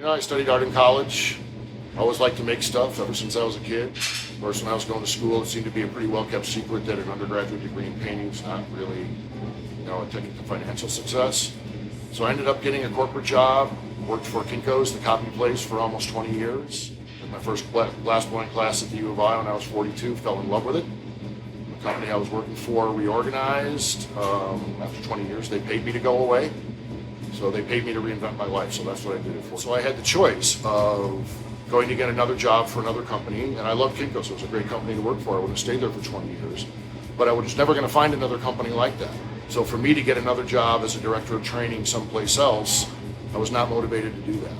I studied art in college. I always liked to make stuff ever since I was a kid. Of course, when I was going to school, it seemed to be a pretty well-kept secret that an undergraduate degree in painting is not really, a ticket to financial success. So I ended up getting a corporate job, worked for Kinko's, the copy place, for almost 20 years. Took my first glassblowing class at the U of I when I was 42, fell in love with it. The company I was working for reorganized. After 20 years, they paid me to go away. So they paid me to reinvent my life, so that's what I did it for. So I had the choice of going to get another job for another company, and I loved Kinko's. It was a great company to work for. I would have stayed there for 20 years, but I was never going to find another company like that. So for me to get another job as a director of training someplace else, I was not motivated to do that.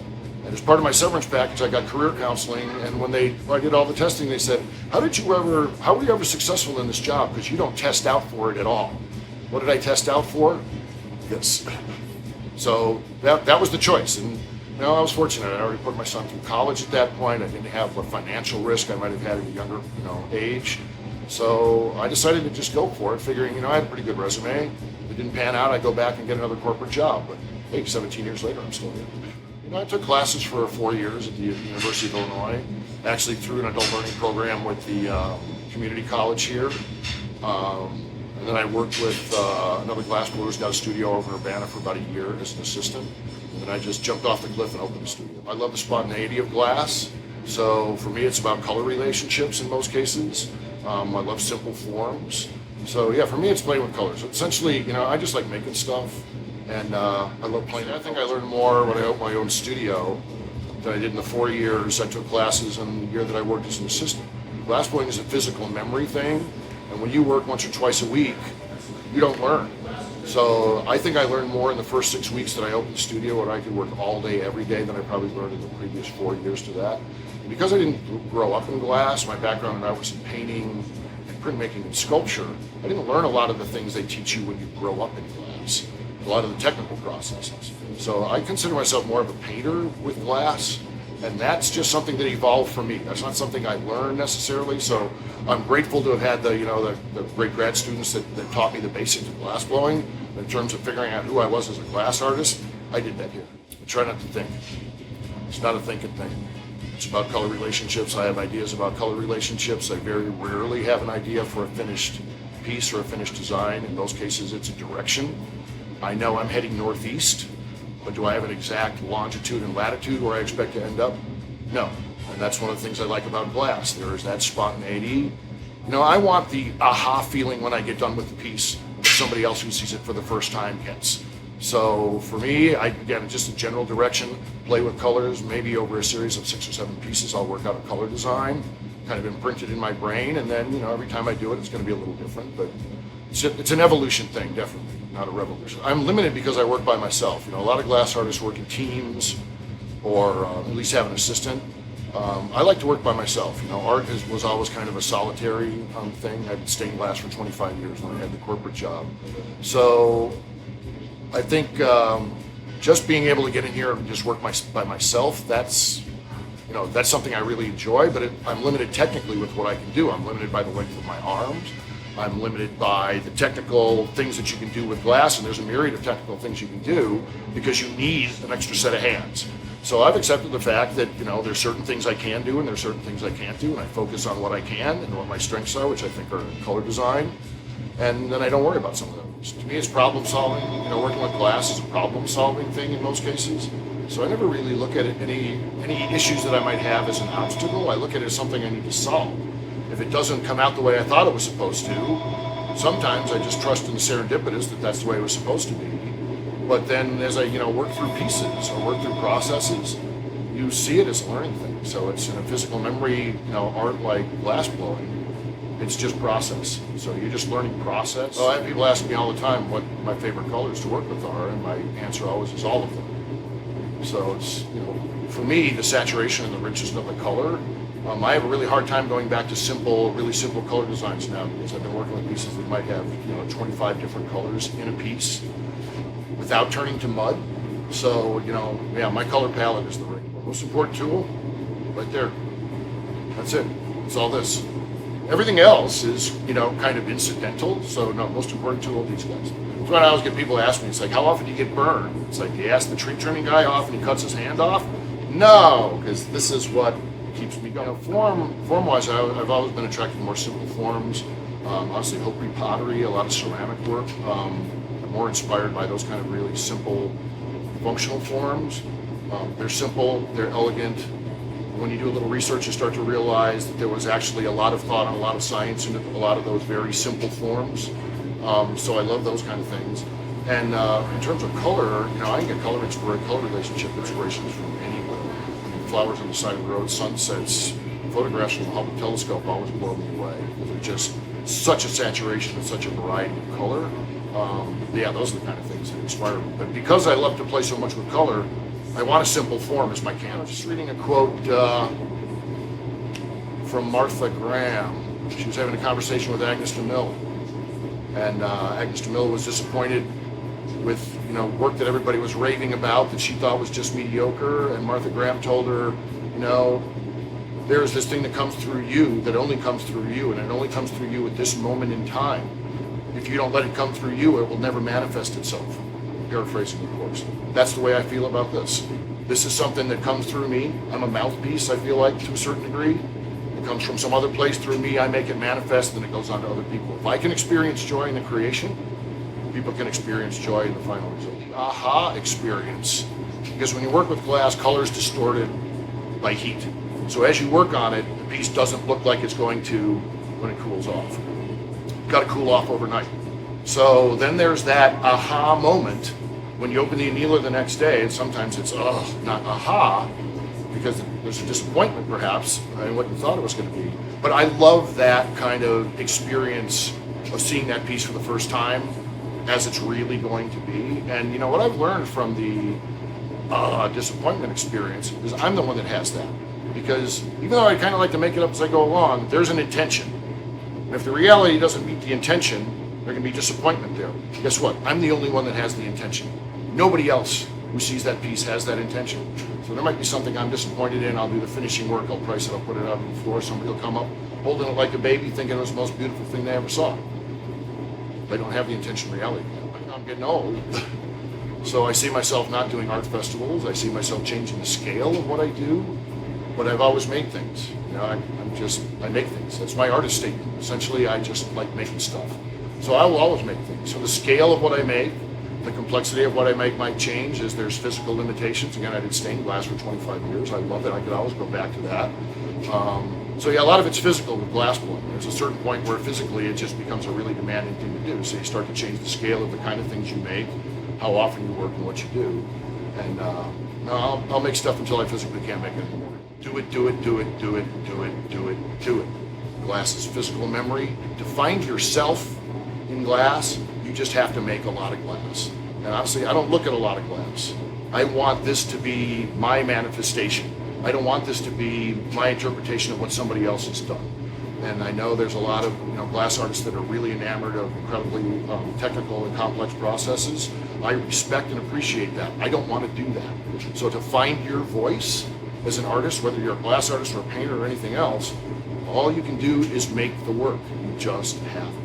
And as part of my severance package, I got career counseling, and when I did all the testing, they said, how were you ever successful in this job? Because you don't test out for it at all. What did I test out for? This. So that was the choice. And I was fortunate. I already put my son through college at that point. I didn't have the financial risk I might have had at a younger age. So I decided to just go for it, figuring, I had a pretty good resume. If it didn't pan out, I'd go back and get another corporate job. But hey, 17 years later, I'm still here. I took classes for 4 years at the University of Illinois, actually through an adult learning program with the community college here. And then I worked with another glassblower who's got a studio over in Urbana for about a year as an assistant. And then I just jumped off the cliff and opened a studio. I love the spontaneity of glass. So for me, it's about color relationships in most cases. I love simple forms. So yeah, for me, it's playing with colors. Essentially, I just like making stuff, and I love playing. I think I learned more when I opened my own studio than I did in the 4 years I took classes and the year that I worked as an assistant. Glassblowing is a physical memory thing. And when you work once or twice a week, you don't learn. So I think I learned more in the first 6 weeks that I opened the studio, where I could work all day, every day, than I probably learned in the previous 4 years to that. And because I didn't grow up in glass, my background and I was in painting and printmaking and sculpture, I didn't learn a lot of the things they teach you when you grow up in glass, a lot of the technical processes. So I consider myself more of a painter with glass. And that's just something that evolved for me. That's not something I learned necessarily. So I'm grateful to have had the great grad students that taught me the basics of glass blowing. In terms of figuring out who I was as a glass artist, I did that here. I try not to think. It's not a thinking thing. It's about color relationships. I have ideas about color relationships. I very rarely have an idea for a finished piece or a finished design. In those cases, it's a direction. I know I'm heading northeast. But do I have an exact longitude and latitude where I expect to end up? No. And that's one of the things I like about glass. There is that spontaneity. I want the aha feeling when I get done with the piece that somebody else who sees it for the first time gets. So for me, again, just a general direction, play with colors. Maybe over a series of 6 or 7 pieces, I'll work out a color design, kind of imprinted in my brain. And then, every time I do it, it's going to be a little different. But it's an evolution thing, definitely. Not a revolution. I'm limited because I work by myself. A lot of glass artists work in teams, or at least have an assistant. I like to work by myself. Art was always kind of a solitary thing. I've been stained glass for 25 years when I had the corporate job. So I think just being able to get in here and just work by myself, that's something I really enjoy. But I'm limited technically with what I can do. I'm limited by the length of my arms. I'm limited by the technical things that you can do with glass, and there's a myriad of technical things you can do because you need an extra set of hands. So I've accepted the fact that, there's certain things I can do and there's certain things I can't do, and I focus on what I can and what my strengths are, which I think are color design, and then I don't worry about some of those. To me, it's problem solving. Working with glass is a problem solving thing in most cases. So I never really look at it, any issues that I might have as an obstacle. I look at it as something I need to solve. If it doesn't come out the way I thought it was supposed to, sometimes I just trust in the serendipitous that that's the way it was supposed to be. But then as I work through pieces or work through processes, you see it as a learning thing. So it's in a physical memory, art like glass blowing, it's just process. So you're just learning process. So I have people ask me all the time what my favorite colors to work with are, and my answer always is all of them. So it's, for me, the saturation and the richness of the color, I have a really hard time going back to really simple color designs now, because I've been working with pieces that might have 25 different colors in a piece without turning to mud. So, my color palette is the most important tool right there. That's it. It's all this. Everything else is, kind of incidental. So, no, most important tool, these guys. That's why I always get people ask me, it's like, how often do you get burned? It's like, you ask the tree trimming guy how often he cuts his hand off? No, because this is what keeps me going. Form-wise, I've always been attracted to more simple forms. Honestly, Hopi pottery, a lot of ceramic work. I'm more inspired by those kind of really simple, functional forms. They're simple, they're elegant. When you do a little research, you start to realize that there was actually a lot of thought and a lot of science into a lot of those very simple forms. So I love those kind of things. And in terms of color, I can get color relationship inspirations from anywhere. I mean, flowers on the side of the road, sunsets, photographs from the Hubble telescope always blow me away. They're just such a saturation and such a variety of color. Yeah, those are the kind of things that inspire me. But because I love to play so much with color, I want a simple form as my canvas. Just reading a quote from Martha Graham. She was having a conversation with Agnes DeMille, and Agnes DeMille was disappointed with work that everybody was raving about that she thought was just mediocre. And Martha Graham told her, there's this thing that comes through you that only comes through you, and it only comes through you at this moment in time. If you don't let it come through you, it will never manifest itself. Paraphrasing, of course. That's the way I feel about this. This is something that comes through me. I'm a mouthpiece, I feel like, to a certain degree. It comes from some other place through me. I make it manifest, and it goes on to other people. If I can experience joy in the creation, people can experience joy in the final result. The aha experience. Because when you work with glass, color is distorted by heat. So as you work on it, the piece doesn't look like it's going to when it cools off. It's got to cool off overnight. So then there's that aha moment when you open the annealer the next day, and sometimes it's, not aha, because there's a disappointment perhaps in what you thought it was going to be. But I love that kind of experience of seeing that piece for the first time as it's really going to be. And what I've learned from the disappointment experience is I'm the one that has that. Because even though I kind of like to make it up as I go along, there's an intention. And if the reality doesn't meet the intention, there can be disappointment there. Guess what? I'm the only one that has the intention. Nobody else who sees that piece has that intention. So there might be something I'm disappointed in. I'll do the finishing work. I'll price it. I'll put it out on the floor. Somebody will come up holding it like a baby, thinking it was the most beautiful thing they ever saw. They don't have the intention reality. I'm getting old. So I see myself not doing art festivals. I see myself changing the scale of what I do. But I've always made things. I make things. That's my artist statement. Essentially, I just like making stuff. So I will always make things. So the scale of what I make, the complexity of what I make might change as there's physical limitations. Again, I did stained glass for 25 years. I love it. I could always go back to that. So yeah, a lot of it's physical with glass blowing. There's a certain point where physically it just becomes a really demanding thing to do. So you start to change the scale of the kind of things you make, how often you work, and what you do. And I'll make stuff until I physically can't make it anymore. Do it, do it, do it, do it, do it, do it, do it. Glass is physical memory. To find yourself in glass, you just have to make a lot of glass. And honestly, I don't look at a lot of glass. I want this to be my manifestation. I don't want this to be my interpretation of what somebody else has done. And I know there's a lot of glass artists that are really enamored of incredibly technical and complex processes. I respect and appreciate that. I don't want to do that. So to find your voice as an artist, whether you're a glass artist or a painter or anything else, all you can do is make the work. You just have to.